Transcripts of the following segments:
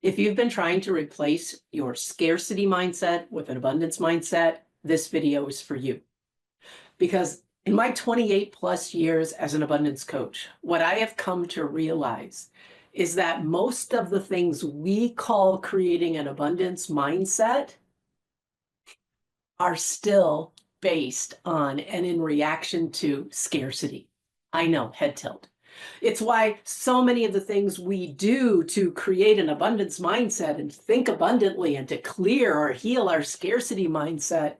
If you've been trying to replace your scarcity mindset with an abundance mindset, this video is for you. Because in my 28 plus years as an abundance coach, what I have come to realize is that most of the things we call creating an abundance mindset are still based on and in reaction to scarcity. I know, head tilt. It's why so many of the things we do to create an abundance mindset and think abundantly and to clear or heal our scarcity mindset,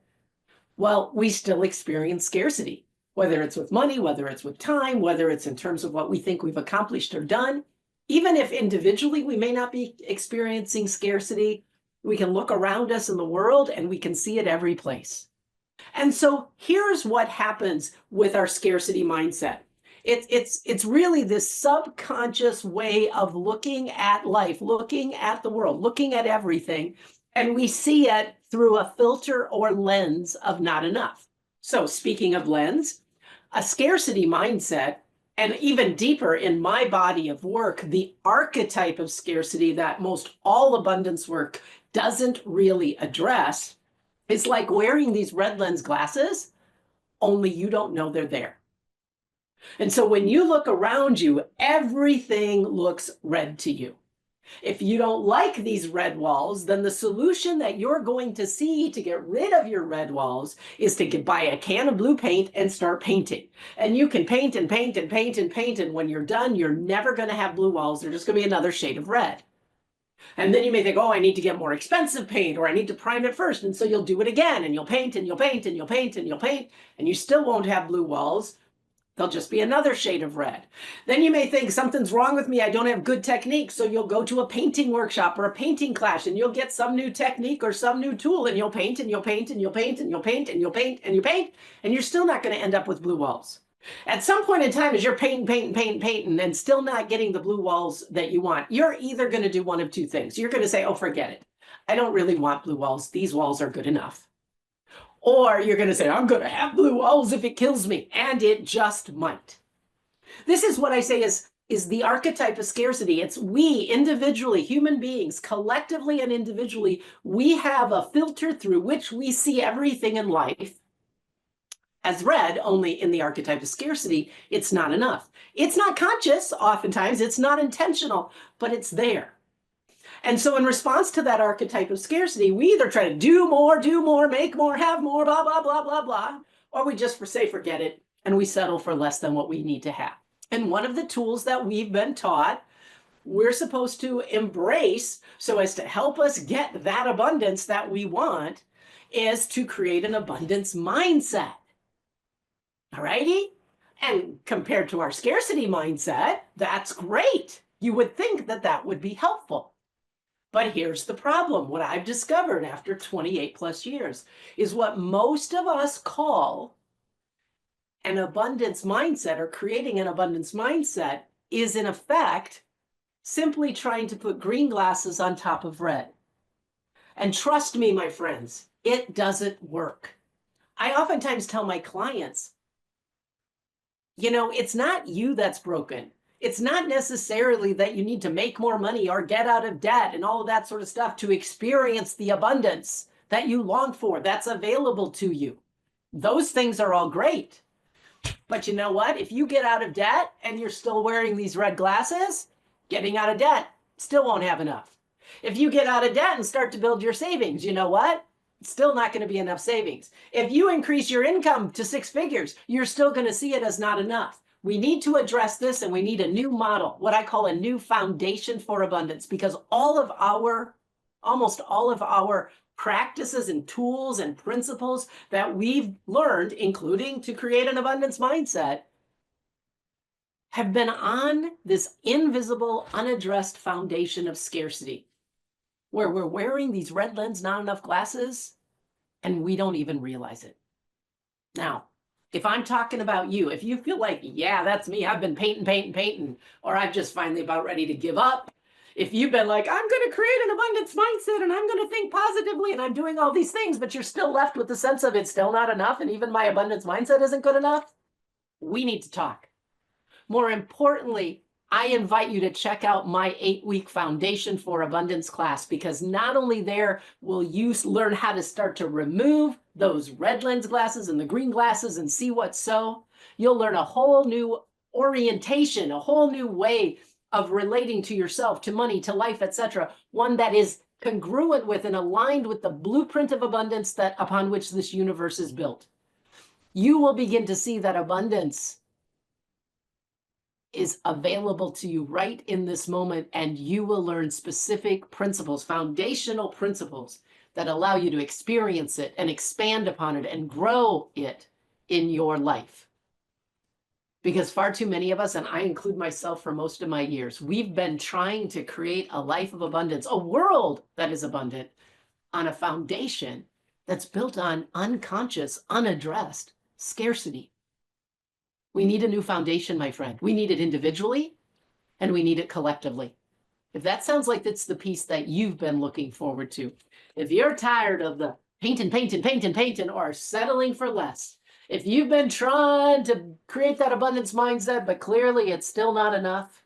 well, we still experience scarcity, whether it's with money, whether it's with time, whether it's in terms of what we think we've accomplished or done. Even if individually we may not be experiencing scarcity, we can look around us in the world and we can see it every place. And so here's what happens with our scarcity mindset. It's really this subconscious way of looking at life, looking at the world, looking at everything, and we see it through a filter or lens of not enough. So speaking of lens, a scarcity mindset, and even deeper in my body of work, the archetype of scarcity that most all abundance work doesn't really address is like wearing these red lens glasses, only you don't know they're there. And so when you look around you, everything looks red to you. If you don't like these red walls, then the solution that you're going to see to get rid of your red walls is to buy a can of blue paint and start painting. And you can paint and paint and paint and paint. And when you're done, you're never going to have blue walls. They're just going to be another shade of red. And then you may think, oh, I need to get more expensive paint, or I need to prime it first. And so you'll do it again, and you'll paint and you'll paint and you'll paint and you'll paint, and you still won't have blue walls. They'll just be another shade of red. Then you may think something's wrong with me. I don't have good technique. So you'll go to a painting workshop or a painting class and you'll get some new technique or some new tool and you'll paint and you'll paint and you'll paint and you'll paint and you'll paint and you paint, and you're still not going to end up with blue walls. At some point in time, as you're painting and still not getting the blue walls that you want, you're either going to do one of two things. You're going to say, oh, forget it. I don't really want blue walls. These walls are good enough. Or you're going to say, I'm going to have blue walls if it kills me. And it just might. This is what I say is the archetype of scarcity. It's we individually, human beings, collectively and individually, we have a filter through which we see everything in life as red, only in the archetype of scarcity, it's not enough. It's not conscious, oftentimes, it's not intentional, but it's there. And so in response to that archetype of scarcity, we either try to do more, make more, have more, blah, blah, blah, blah, blah, or we just say, forget it, and we settle for less than what we need to have. And one of the tools that we've been taught, we're supposed to embrace so as to help us get that abundance that we want, is to create an abundance mindset. All righty? And compared to our scarcity mindset, that's great. You would think that that would be helpful. But here's the problem. What I've discovered after 28 plus years is what most of us call an abundance mindset, or creating an abundance mindset, is in effect simply trying to put green glasses on top of red. And trust me, my friends, it doesn't work. I oftentimes tell my clients, you know, it's not you that's broken. It's not necessarily that you need to make more money or get out of debt and all of that sort of stuff to experience the abundance that you long for, that's available to you. Those things are all great. But you know what? If you get out of debt and you're still wearing these red glasses, getting out of debt still won't have enough. If you get out of debt and start to build your savings, you know what? It's still not going to be enough savings. If you increase your income to 6 figures, you're still going to see it as not enough. We need to address this, and we need a new model, what I call a new foundation for abundance, because almost all of our practices and tools and principles that we've learned, including to create an abundance mindset, have been on this invisible, unaddressed foundation of scarcity, where we're wearing these red lens, not enough glasses, and we don't even realize it. Now, if I'm talking about you, if you feel like, yeah, that's me, I've been painting, or I'm just finally about ready to give up. If you've been like, I'm going to create an abundance mindset and I'm going to think positively and I'm doing all these things, but you're still left with the sense of it's still not enough and even my abundance mindset isn't good enough, we need to talk. More importantly, I invite you to check out my 8-week Foundation for Abundance class, because not only there will you learn how to start to remove those red lens glasses and the green glasses and see what's so, you'll learn a whole new orientation, a whole new way of relating to yourself, to money, to life, etc. One that is congruent with and aligned with the blueprint of abundance that upon which this universe is built. You will begin to see that abundance is available to you right in this moment, and you will learn specific principles, foundational principles that allow you to experience it and expand upon it and grow it in your life. Because far too many of us, and I include myself for most of my years, we've been trying to create a life of abundance, a world that is abundant, on a foundation that's built on unconscious, unaddressed scarcity. We need a new foundation, my friend. We need it individually, and we need it collectively. If that sounds like it's the piece that you've been looking forward to, if you're tired of the painting, or settling for less, if you've been trying to create that abundance mindset, but clearly it's still not enough,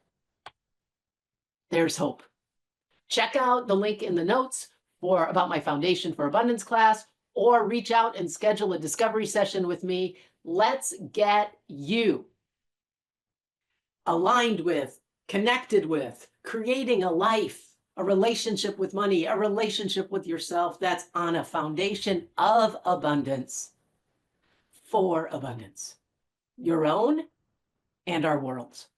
there's hope. Check out the link in the notes about my Foundation for Abundance class, or reach out and schedule a discovery session with me. Let's get you aligned with, connected with, creating a life, a relationship with money, a relationship with yourself that's on a foundation of abundance, for abundance, your own and our world's.